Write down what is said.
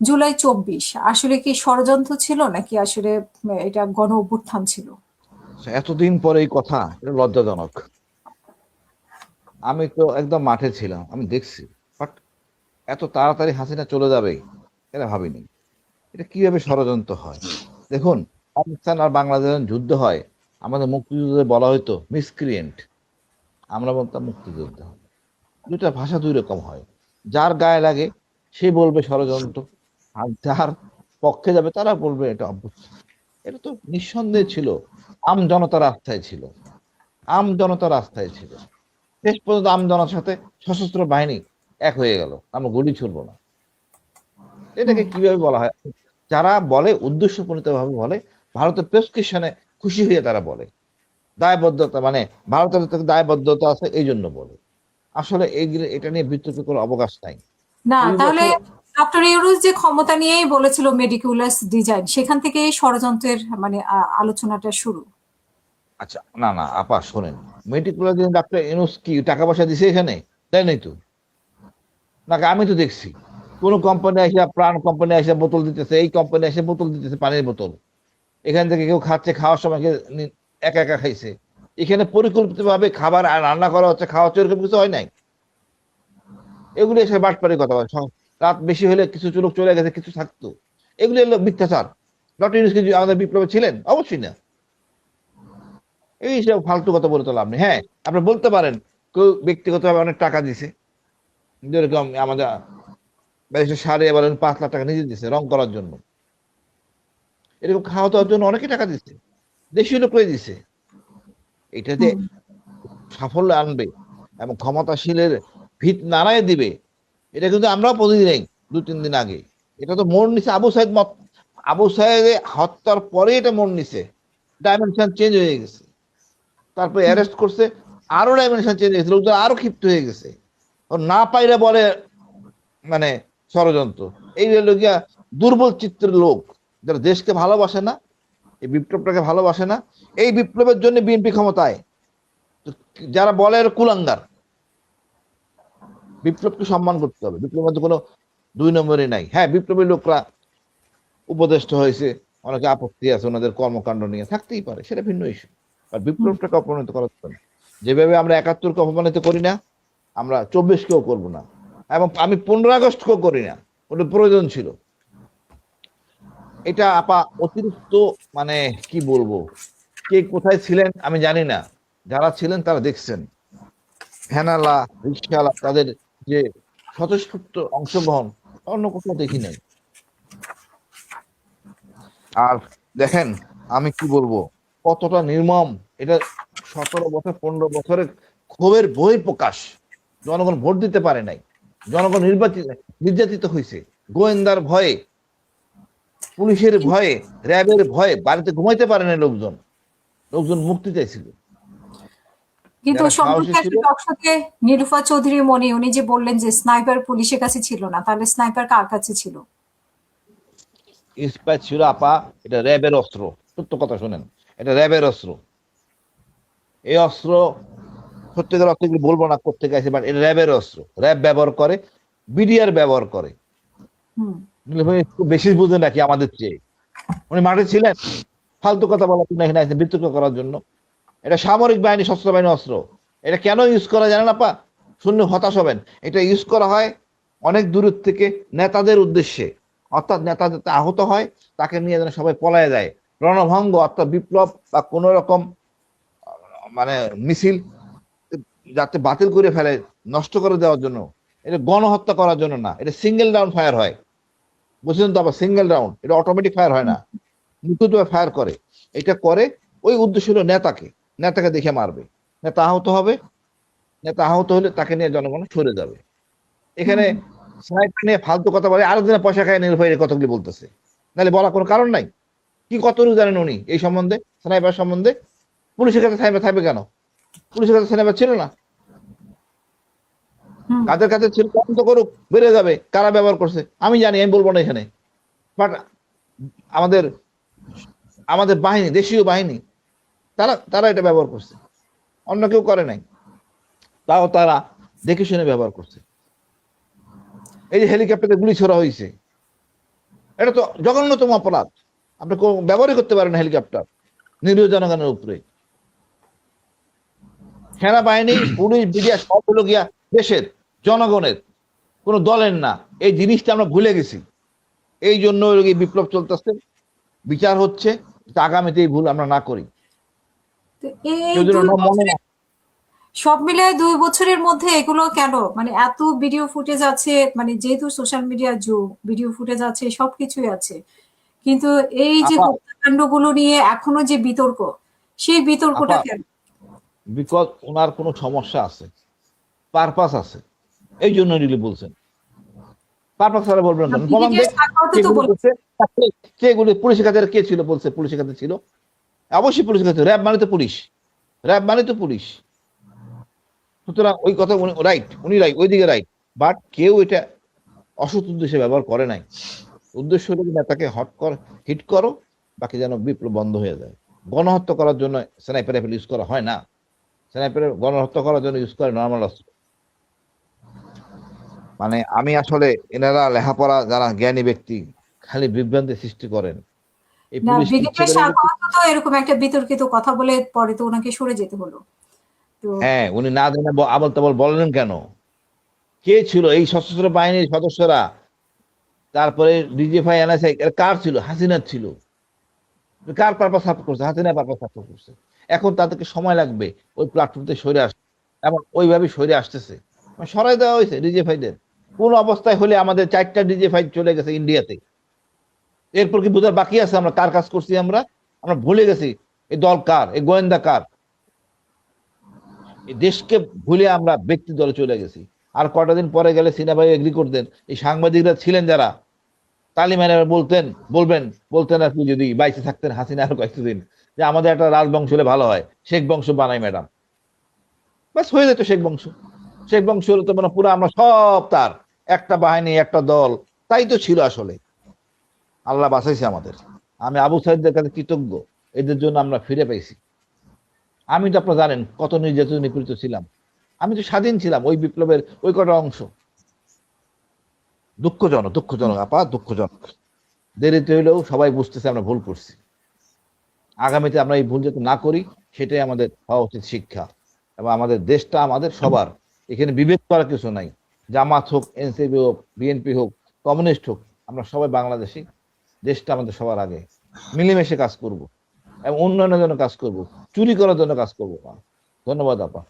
জুলাই 24 আসলে কি ষড়যন্ত্র ছিল নাকি আসলে এটা গণ অভ্যুত্থান ছিল? এতদিন পরে এই কথা, এটা লজ্জাজনক। আমি তো একদম মাঠে ছিলাম, আমি দেখছি। বাট এত তাড়াতাড়ি হাসিনা চলে যাবে এটা ভাবিনি। এটা কিভাবে ষড়যন্ত্র হয় দেখুন। পাকিস্তান আর বাংলাদেশের যুদ্ধ হয়, আমাদের মুক্তিযুদ্ধে বলা হয়তো মিসক্রিয়েন্ট, আমরা বলতাম মুক্তিযোদ্ধা। দুটা ভাষা দুই রকম হয়। যার গায়ে লাগে সে বলবে ষড়যন্ত্র, আর যার পক্ষে যাবে তারা বলবে এটা অভ্যুত্থান। এটা তো নিঃসন্দেহে ছিল। আম জনতা রাস্তায় ছিল, আম জনতা রাস্তায় ছিল। শেষ পর্যন্ত আম জনতার সাথে সশস্ত্র বাহিনী এক হয়ে গেল, আমরা গুলি ছুড়বো না। হুম। এটাকে কিভাবে বলা হয়? যারা বলে উদ্দেশ্যপ্রণীত ভাবে বলে, ভারতের প্রেসক্রিপশনে খুশি হয়ে তারা বলে দায়বদ্ধতা, মানে ভারতের থেকে দায়বদ্ধতা আছে এই জন্য বলে। আসলে এইগুলো, এটা নিয়ে বিতর্ক করার অবকাশ নাই। না, 20 বছর। তাহলে ডক্টর ইউনূস যে ক্ষমতা নিয়েই বলেছিল মেডিকুলাস ডিজাইন, সেখান থেকে ষড়যন্ত্রের মানে আলোচনাটা শুরু। আচ্ছা, না না আপা শোনেন, মেটিকুলার দিন ডাক্তার ইউনূস কি টাকা পয়সা দিছে এখানে? তাই নাই তো। নাকি আমি তো দেখছি কোন কোম্পানি এসে, প্রাণ কোম্পানি এসে বোতল দিতেছে, এই কোম্পানি এসে বোতল দিতেছে, পানির বোতল। এখান থেকে কেউ খাচ্ছে, খাওয়ার সময় একা একা খাইছে। এখানে পরিকল্পিত ভাবে খাবার আর রান্না করা হচ্ছে, খাওয়া হচ্ছে, এরকম কিছু হয় নাই। এগুলি এসে বাটপাড়ির কথা বলে। রাত বেশি হলে কিছু লোক চলে গেছে, কিছু থাকতো। এগুলি হলো মিথ্যাচার। ডক্টর ইউনূস কি আমাদের বিপ্লবে ছিলেন? অবশ্যই না। এই সব ফালতু কথা বলে তো লাভ নেই। হ্যাঁ, আপনি বলতে পারেন কেউ ব্যক্তিগতভাবে অনেক টাকা দিছে, যেরকম আমাদের ব্যারিস্টার সারে বলেন 5 লাখ টাকা নিজে দিছে রং করার জন্য। এরকম খাওয়া দাওয়ার জন্য অনেকে টাকা দিচ্ছে, দেশীয় লোকরাই দিছে। এটা যে হুম। সাফল্য আনবে এবং ক্ষমতাশীলের ভিত নাড়ায় দিবে, এটা কিন্তু আমরাও প্রতিদিন নেই। 2-3 দিন আগে এটা তো মোড় নিছে আবু সাইদ আবু সাইদ হত্যার পরে এটা মোড় নিছে, ডাইমেনশন চেঞ্জ হয়ে গেছে। তারপরে হুম। অ্যারেস্ট করছে, আরো ডাইমেনশন চেঞ্জ হয়ে গেছে, লোকজন আরো ক্ষিপ্ত হয়ে গেছে। ও না পাইরা বলে মানে ষড়যন্ত্র। এই হলো গিয়া দুর্বল চিত্রের লোক, যারা দেশকে ভালোবাসে না, এই বিপ্লবটাকে ভালোবাসে না। এই বিপ্লবের জন্য বিএনপি ক্ষমতায়। তো যারা বলে এরা কুলাঙ্গার। বিপ্লবকে সম্মান করতে হবে, বিপ্লবের মধ্যে কোনো 2 নম্বরই নাই। হ্যাঁ, বিপ্লবী লোকরা উপদেষ্টা হয়েছে, অনেকে আপত্তি আছে ওনাদের কর্মকাণ্ড নিয়ে, থাকতেই পারে, সেটা ভিন্ন ইস্যু। আর হুম। বিপ্লবটাকে অপমানিত করার জন্য না। যেভাবে আমরা 71-কে অপমানিত করি না, আমরা 24-কেও করবো না। এবং আমি 15 আগস্টকেও করি না, ওটা প্রয়োজন ছিল। এটা আপা অতিরিক্ত, মানে কি বলবো, কে কোথায় ছিলেন আমি জানি না, যারা ছিলেন তারা দেখছেন। ভ্যানালা, রিক্সাওয়ালা, তাদের যে স্বতঃস্ফূর্ত অংশগ্রহণ অন্য কোথাও দেখি নাই। আর দেখেন, আমি কি বলবো, কতটা নির্মম এটা। 17 বছর, 15 বছরের ক্ষোভের বহিঃপ্রকাশ। জনগণ ভোট দিতে পারে নাই, জনগণ নির্যাতিত হয়েছে, গোয়েন্দার ভয়ে, পুলিশের ভয়ে, র্যাবের ভয়ে বাড়িতে ঘুমাইতে পারে না লোকজন। লোকজন মুক্তি চাইছিল, কিন্তু যারা সাহসী সম্প্রতি ছিল। একটা টকশোতে নীলুফা চৌধুরী মনি উনি যে বললেন যে স্নাইপার পুলিশের কাছে ছিল না, তাহলে স্নাইপার কার কাছে ছিল? ইস্পাত ছিল আপা, এটা র্যাবের অস্ত্র। সত্য কথা শোনেন, এটা র্যাবের অস্ত্র। এই অস্ত্র সত্যিকার অস্ত্র এগুলো বলবো না কোথেকে আছে, বাট এটা র্যাবের অস্ত্র। র্যাব ব্যবহার করে, বিডিআর ব্যবহার করে। হুম। নীলুফা একটু বেশি বুঝে নাকি আমাদের চেয়ে। উনি মাঠে ছিলেন, ফালতু কথা বলা কিনা এখানে আছে বিতর্ক করার জন্য। এটা সামরিক বাহিনী, সশস্ত্র বাহিনী অস্ত্র। এটা কেন ইউজ করা জানেন আপা? শুনলে হতাশ হবেন। এটা ইউজ করা হয় অনেক দূরের থেকে নেতাদের উদ্দেশ্যে, অর্থাৎ নেতা যাতে আহত হয়, তাকে নিয়ে যেন সবাই পলায় যায়। রণভঙ্গ অর্থাৎ বিপ্লব বা কোন রকম মানে মিছিল যাতে বাতিল করে ফেলে, নষ্ট করে দেওয়ার জন্য। এটা গণহত্যা করার জন্য না, এটা সিঙ্গেল রাউন্ড ফায়ার হয়। বুঝলেন তো আবার, সিঙ্গেল রাউন্ড, এটা অটোমেটিক ফায়ার হয় না, নিখুঁতভাবে ফায়ার করে। এটা করে ওই উদ্দেশ্য হলো নেতাকে, নেতাকে দেখে মারবে। নেতা আহত হবে, নেতা আহত হলে তাকে নিয়ে জনগণ সরে যাবে। এখানে হুম। স্নাইপার নিয়ে ফালতু কথা বলে, আরেকদিনে পয়সা খায় নির্ভয় কতগুলি বলতেছে। নাহলে বলার কোনো কারণ নাই। কি কতটুকু জানেন উনি এই সম্বন্ধে, স্নাইপার সম্বন্ধে? পুলিশের কাছে স্নাইপার থাকবে কেন? পুলিশের কাছে স্নাইপার ছিল না? হুম। কাদের কাছে ছিল তদন্ত করুক, বেড়ে যাবে কারা ব্যবহার করছে। আমি জানি, আমি বলবো না এখানে। বাট আমাদের আমাদের বাহিনী, দেশীয় বাহিনী, তারা তারা এটা ব্যবহার করছে, অন্য কেউ করে নাই। তাও তারা দেখে শুনে ব্যবহার করছে। এই যে হেলিকপ্টারে গুলি ছোড়া হয়েছে, এটা তো জঘন্যতম অপরাধ। আপনি ব্যবহারই করতে পারেন হেলিকপ্টার নিরীহ জনগণের উপরে। সেনাবাহিনী, পুলিশ, মিডিয়া সব হলো গিয়া দেশের জনগণের, কোনো দলের না। এই জিনিসটা আমরা ভুলে গেছি। এই জন্য এই বিপ্লব চলতেছে, বিচার হচ্ছে, আগামীতে এই ভুল আমরা না করি। তো এই কেউ যেন 2 মনে বছরে না। সব মিলে 2 বছরের মধ্যে এগুলো কেন, মানে এত ভিডিও ফুটেজ আছে, মানে যেহেতু সোশ্যাল মিডিয়ার যুগ, ভিডিও ফুটেজ আছে, সবকিছুই আছে, কিন্তু এই যে আপা হত্যাকাণ্ডগুলো নিয়ে এখনো যে বিতর্ক, সেই বিতর্কটা আপা কেন? বিকজ ওনার কোনো সমস্যা আছে, পারপাস আছে, এই জন্য রিলি বলছেন। পারপাস ছাড়া বলবেন কেন? প্রমাণ ব্রিগেডিয়ার দেখ। সাখাওয়াতও তো কেগুলি বলেছে। করছে, কে এগুলি পুলিশের কাছে কে ছিল বলছে? পুলিশের কাছে ছিল, অবশ্যই পুলিশের কাছে। র্যাব মানে তো পুলিশ, র্যাব মানে তো পুলিশ। সুতরাং ওই কথা উনি রাইট, উনি রাইট, ওইদিকে রাইট। বাট কেউ এটা অসৎ উদ্দেশ্যে ব্যবহার করে নাই। উদ্দেশ্য হলো নেতাকে হিট করো, বাকি যেন বিপ্লব বন্ধ হয়ে যায়। গণহত্যা করার জন্য স্নাইপার রাইফেল ইউজ করা হয় না। স্নাইপারের গণহত্যা করার জন্য ইউজ করে নর্মাল অস্ত্র। মানে আমি আসলে, এনারা লেখাপড়া যারা জ্ঞানী ব্যক্তি খালি বিভ্রান্তি সৃষ্টি করেন। এই না, পুলিশ ইচ্ছে ব্রিগেডিয়ার করে সাখাওয়াতও তো এরকম একটা বিতর্কিত কথা বলে পরে তো ওনাকে সরে যেতে হলো। তো হ্যাঁ, উনি না জানে আবল তাবল বললেন কেন? কে ছিল এই সশস্ত্র বাহিনীর সদস্যরা? তারপরে ডিজিএফআই, এনএসআই কার ছিল? হাসিনার ছিল। কার পারপাস সাপোর্ট করছে? হাসিনা পারপাস সাপোর্ট করছে। এখন তাদেরকে সময় লাগবে ওই প্ল্যাটফর্ম থেকে সরে আসতে, এবং ওইভাবে সরে আসতেছে। সরাই দেওয়া হয়েছে ডিজিএফআইদের। কোন অবস্থায় হলে আমাদের 4টা ডিজিএফআই চলে গেছে ইন্ডিয়াতে। এরপর কি বোঝার বাকি আছে আমরা কার কাজ করছি? আমরা আমরা ভুলে গেছি এই দল কার, এই গোয়েন্দা কার। এই দেশকে ভুলে আমরা ব্যক্তি দলে চলে গেছি। আর কটা দিন পরে গেলে সিনা ভাই এগ্রি করতেন, এই সাংবাদিকরা ছিলেন যারা তালিমানের বলতেন আর কি, যদি বাইসে থাকতেন হাসিনা আর কয়েকদিন, যে আমাদের একটা রাজবংশ হলে ভালো হয়, শেখ বংশ বানাই ম্যাডাম। বাস হয়ে যেত শেখ বংশ। শেখ বংশ হলে তো মানে পুরো আমরা সব তার, একটা বাহিনী, একটা দল। তাই তো ছিল আসলে। আল্লাহ বাঁচাইছে আমাদের। আমি আবু সাইদদের কাছে কৃতজ্ঞ, এদের জন্য আমরা ফিরে পাইছি। আমি তো আপনারা জানেন কত নির্যাতন নিপীড়িত ছিলাম। আমি তো স্বাধীন ছিলাম ওই বিপ্লবের ওই কটা অংশ। দুঃখজনক, দুঃখজনক আপা, দুঃখজনক। দেরিতে হইলেও সবাই বুঝতেছে আমরা ভুল করছি। আগামীতে আমরা এই ভুল যাতে না করি, সেটাই আমাদের হওয়া উচিত শিক্ষা। এবং আমাদের দেশটা আমাদের সবার, এখানে বিভেদ করার কিছু নাই। জামাত হোক, এনসিপি হোক, বিএনপি হোক, কমিউনিস্ট হোক, আমরা সবাই বাংলাদেশি। দেশটা আমাদের সবার আগে। মিলেমিশে কাজ করব এবং উন্নয়নের জন্য কাজ করব, চুরি করার জন্য কাজ করব না। ধন্যবাদ আপা।